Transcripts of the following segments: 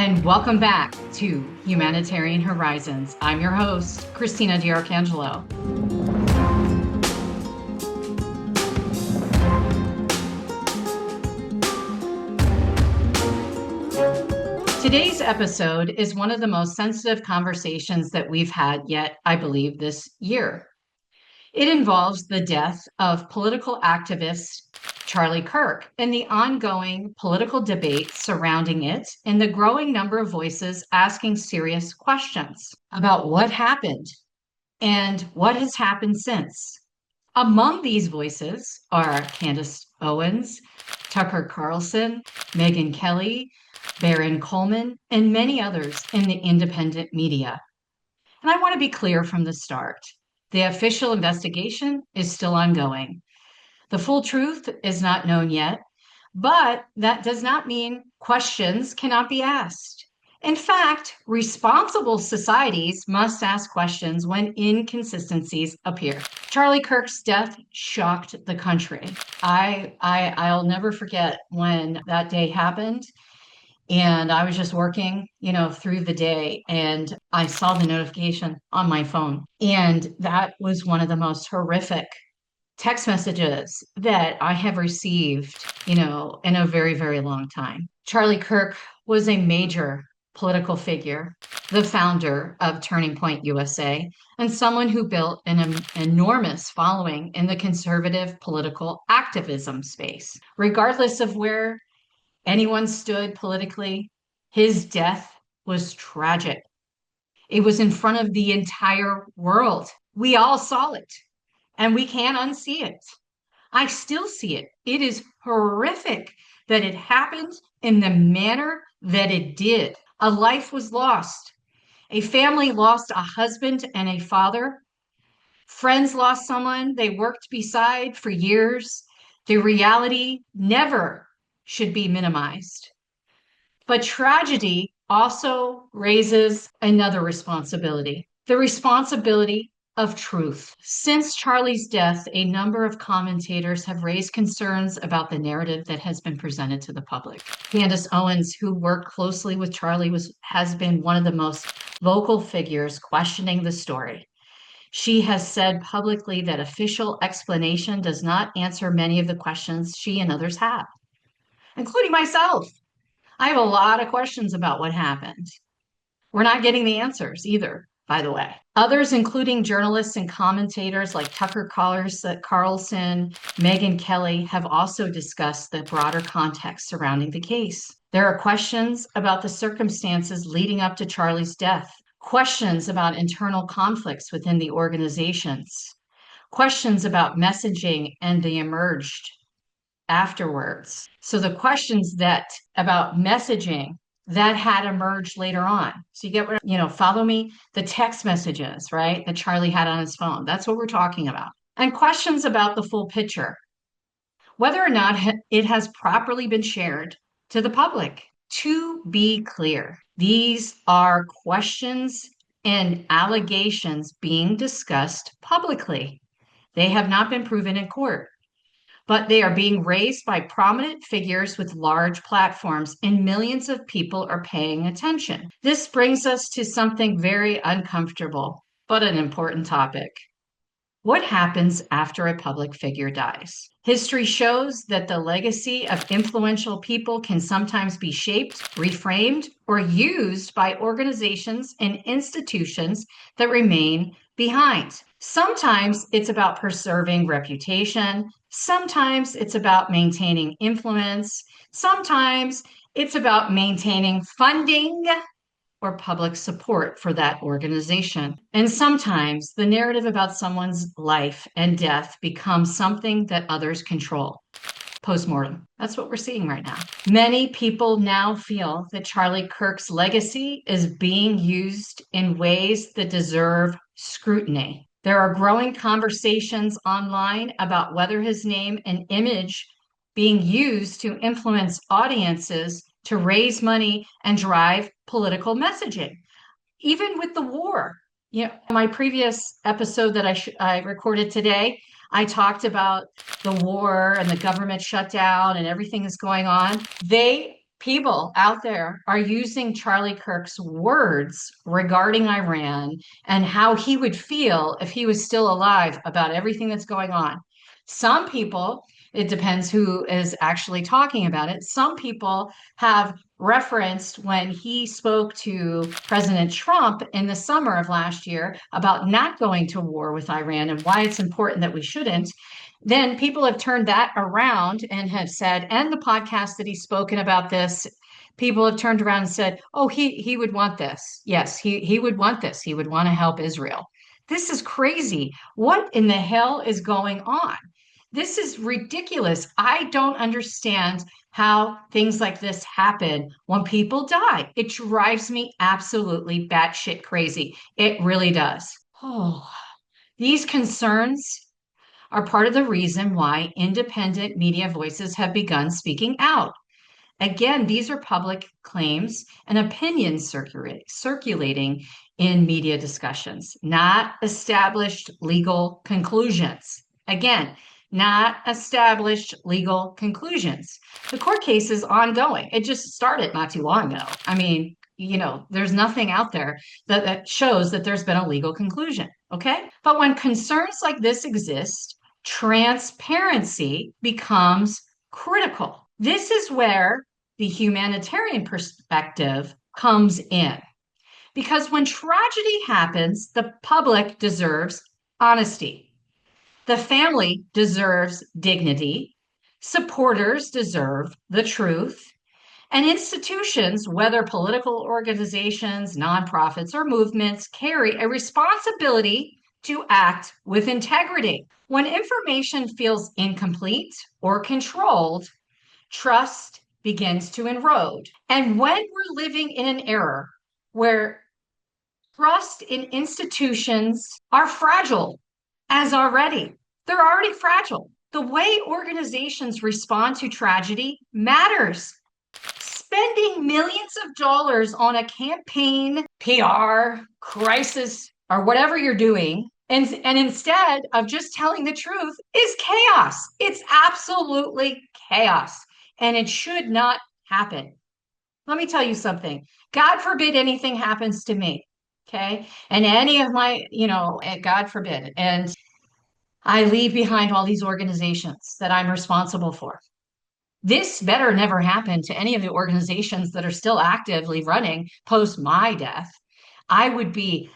and welcome back to Humanitarian Horizons. I'm your host, Christina DiArcangelo. Today's episode is one of the most sensitive conversations that we've had yet, I believe, this year. It involves the death of political activist Charlie Kirk and the ongoing political debate surrounding it, and the growing number of voices asking serious questions about what happened and what has happened since. Among these voices are Candace Owens, Tucker Carlson, Megyn Kelly, Baron Coleman, and many others in the independent media. And I want to be clear from the start. The official investigation is still ongoing. The full truth is not known yet, but that does not mean questions cannot be asked. In fact, responsible societies must ask questions when inconsistencies appear. Charlie Kirk's death shocked the country. I'll never forget when that day happened. And I was just working, through the day, and I saw the notification on my phone. And that was one of the most horrific text messages that I have received, in a very, very long time. Charlie Kirk was a major political figure, the founder of Turning Point USA, and someone who built an enormous following in the conservative political activism space. Regardless of where anyone stood politically, his death was tragic. It was in front of the entire world. We all saw it, and we can't unsee it. I still see it. It is horrific that it happened in the manner that it did. A life was lost. A family lost a husband and a father. Friends lost someone they worked beside for years. The reality never should be minimized. But tragedy also raises another responsibility, the responsibility of truth. Since Charlie's death, a number of commentators have raised concerns about the narrative that has been presented to the public. Candace Owens, who worked closely with Charlie, has been one of the most vocal figures questioning the story. She has said publicly that official explanation does not answer many of the questions she and others have, including myself. I have a lot of questions about what happened. We're not getting the answers either, by the way. Others, including journalists and commentators like Tucker Carlson, Megyn Kelly, have also discussed the broader context surrounding the case. There are questions about the circumstances leading up to Charlie's death, questions about internal conflicts within the organizations, questions about messaging and the emerged afterwards. So the questions about messaging that had emerged later on. So you get, follow me, the text messages, right, that Charlie had on his phone. That's what we're talking about. And questions about the full picture, whether or not it has properly been shared to the public. To be clear, these are questions and allegations being discussed publicly. They have not been proven in court, but they are being raised by prominent figures with large platforms, and millions of people are paying attention. This brings us to something very uncomfortable, but an important topic. What happens after a public figure dies? History shows that the legacy of influential people can sometimes be shaped, reframed, or used by organizations and institutions that remain behind. Sometimes it's about preserving reputation. Sometimes it's about maintaining influence. Sometimes it's about maintaining funding or public support for that organization. And sometimes the narrative about someone's life and death becomes something that others control. Postmortem. That's what we're seeing right now. Many people now feel that Charlie Kirk's legacy is being used in ways that deserve scrutiny. There are growing conversations online about whether his name and image being used to influence audiences to raise money and drive political messaging. Even with the war, my previous episode that I recorded today, I talked about the war and the government shutdown and everything that's going on. people out there are using Charlie Kirk's words regarding Iran and how he would feel if he was still alive about everything that's going on. Some people, it depends who is actually talking about it. Some people have referenced when he spoke to President Trump in the summer of last year about not going to war with Iran and why it's important that we shouldn't. Then people have turned that around and have said, and the podcast that he's spoken about this, people have turned around and said, oh, he would want this. Yes, he would want this. He would want to help Israel. This is crazy. What in the hell is going on? This is ridiculous. I don't understand how things like this happen when people die. It drives me absolutely batshit crazy. It really does. Oh, these concerns are part of the reason why independent media voices have begun speaking out. Again, these are public claims and opinions circulating in media discussions, not established legal conclusions. Again, not established legal conclusions. The court case is ongoing. It just started not too long ago. I mean, there's nothing out there that shows that there's been a legal conclusion. Okay. But when concerns like this exist, transparency becomes critical. This is where the humanitarian perspective comes in. Because when tragedy happens, the public deserves honesty. The family deserves dignity. Supporters deserve the truth. And institutions, whether political organizations, nonprofits, or movements, carry a responsibility to act with integrity. When information feels incomplete or controlled, trust begins to erode. And when we're living in an era where trust in institutions are fragile, they're already fragile. The way organizations respond to tragedy matters. Spending millions of dollars on a campaign, PR, crisis, or whatever you're doing, and instead of just telling the truth is chaos. It's absolutely chaos. And it should not happen. Let me tell you something. God forbid anything happens to me. Okay. And any of my, God forbid. And I leave behind all these organizations that I'm responsible for. This better never happen to any of the organizations that are still actively running post my death. I'd be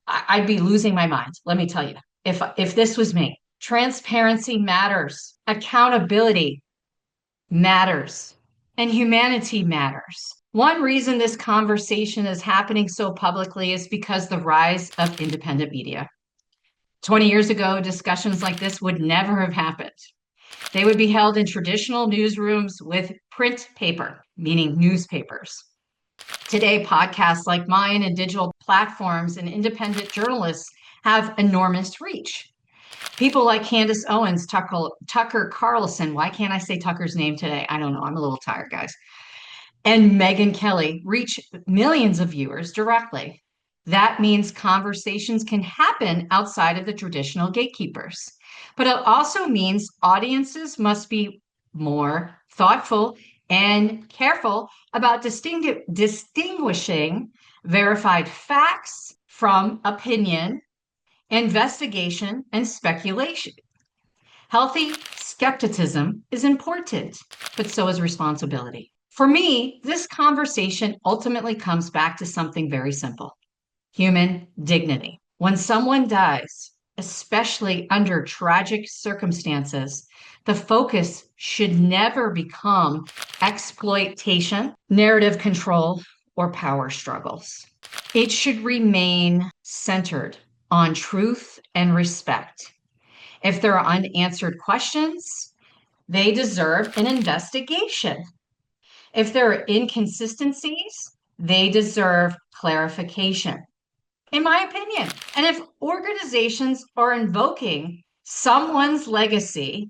losing my mind. Let me tell you, if this was me. Transparency matters. Accountability matters. And humanity matters. One reason this conversation is happening so publicly is because the rise of independent media. 20 years ago, discussions like this would never have happened. They would be held in traditional newsrooms with print paper, meaning newspapers. Today, podcasts like mine and digital platforms and independent journalists have enormous reach. People like Candace Owens, Tucker Carlson, why can't I say Tucker's name today? I don't know. I'm a little tired, guys. And Megyn Kelly reach millions of viewers directly. That means conversations can happen outside of the traditional gatekeepers. But it also means audiences must be more thoughtful and careful about distinguishing verified facts from opinion, investigation, and speculation. Healthy skepticism is important, but so is responsibility. For me, this conversation ultimately comes back to something very simple: human dignity. When someone dies, especially under tragic circumstances, the focus should never become exploitation, narrative control, or power struggles. It should remain centered on truth and respect. If there are unanswered questions, they deserve an investigation. If there are inconsistencies, they deserve clarification, in my opinion. And if organizations are invoking someone's legacy,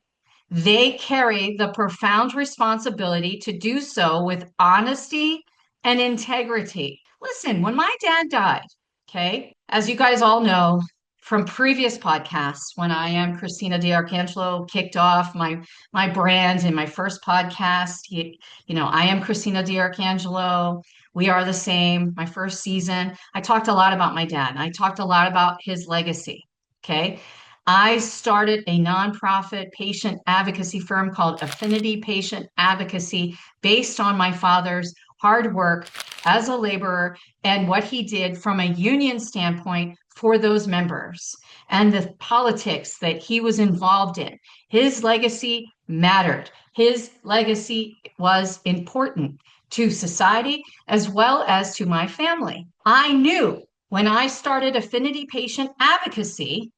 they carry the profound responsibility to do so with honesty and integrity. Listen, when my dad died, okay, as you guys all know, from previous podcasts when I am Christina DiArcangelo kicked off my brand in my first podcast. I am Christina DiArcangelo. We are the same. My first season, I talked a lot about my dad. And I talked a lot about his legacy. Okay. I started a nonprofit patient advocacy firm called Affinity Patient Advocacy based on my father's hard work as a laborer and what he did from a union standpoint for those members and the politics that he was involved in. His legacy mattered. His legacy was important to society as well as to my family. I knew when I started Affinity Patient Advocacy,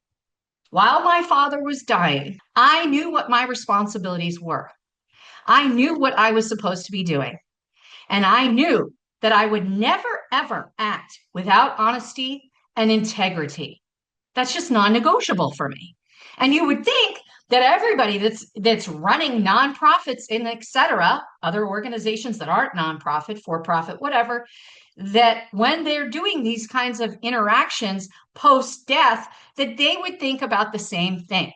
while my father was dying, I knew what my responsibilities were. I knew what I was supposed to be doing. And I knew that I would never, ever act without honesty and integrity. That's just non-negotiable for me. And you would think that everybody that's running nonprofits and et cetera, other organizations that aren't nonprofit, for-profit, whatever, that when they're doing these kinds of interactions post-death, that they would think about the same thing.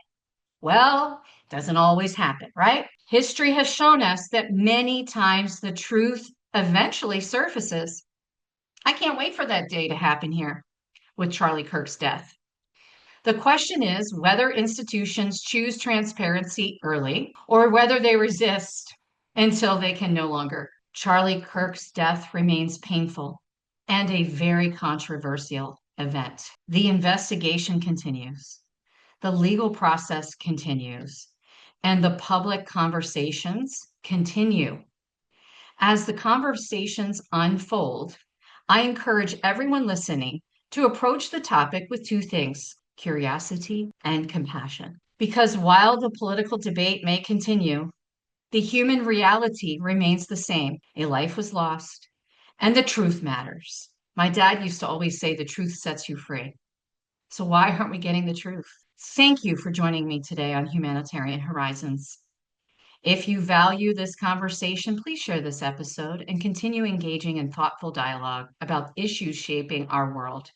Well, it doesn't always happen, right? History has shown us that many times the truth eventually surfaces. I can't wait for that day to happen here with Charlie Kirk's death. The question is whether institutions choose transparency early or whether they resist until they can no longer. Charlie Kirk's death remains painful and a very controversial event. The investigation continues. The legal process continues, and the public conversations continue. As the conversations unfold, I encourage everyone listening to approach the topic with two things: curiosity and compassion. Because while the political debate may continue, the human reality remains the same. A life was lost, and the truth matters. My dad used to always say, the truth sets you free. So why aren't we getting the truth? Thank you for joining me today on Humanitarian Horizons. If you value this conversation, please share this episode and continue engaging in thoughtful dialogue about issues shaping our world.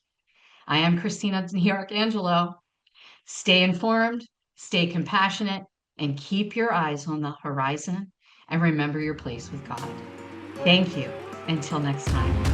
I am Christina DiArcangelo. Stay informed, stay compassionate, and keep your eyes on the horizon, and remember your place with God. Thank you. Until next time.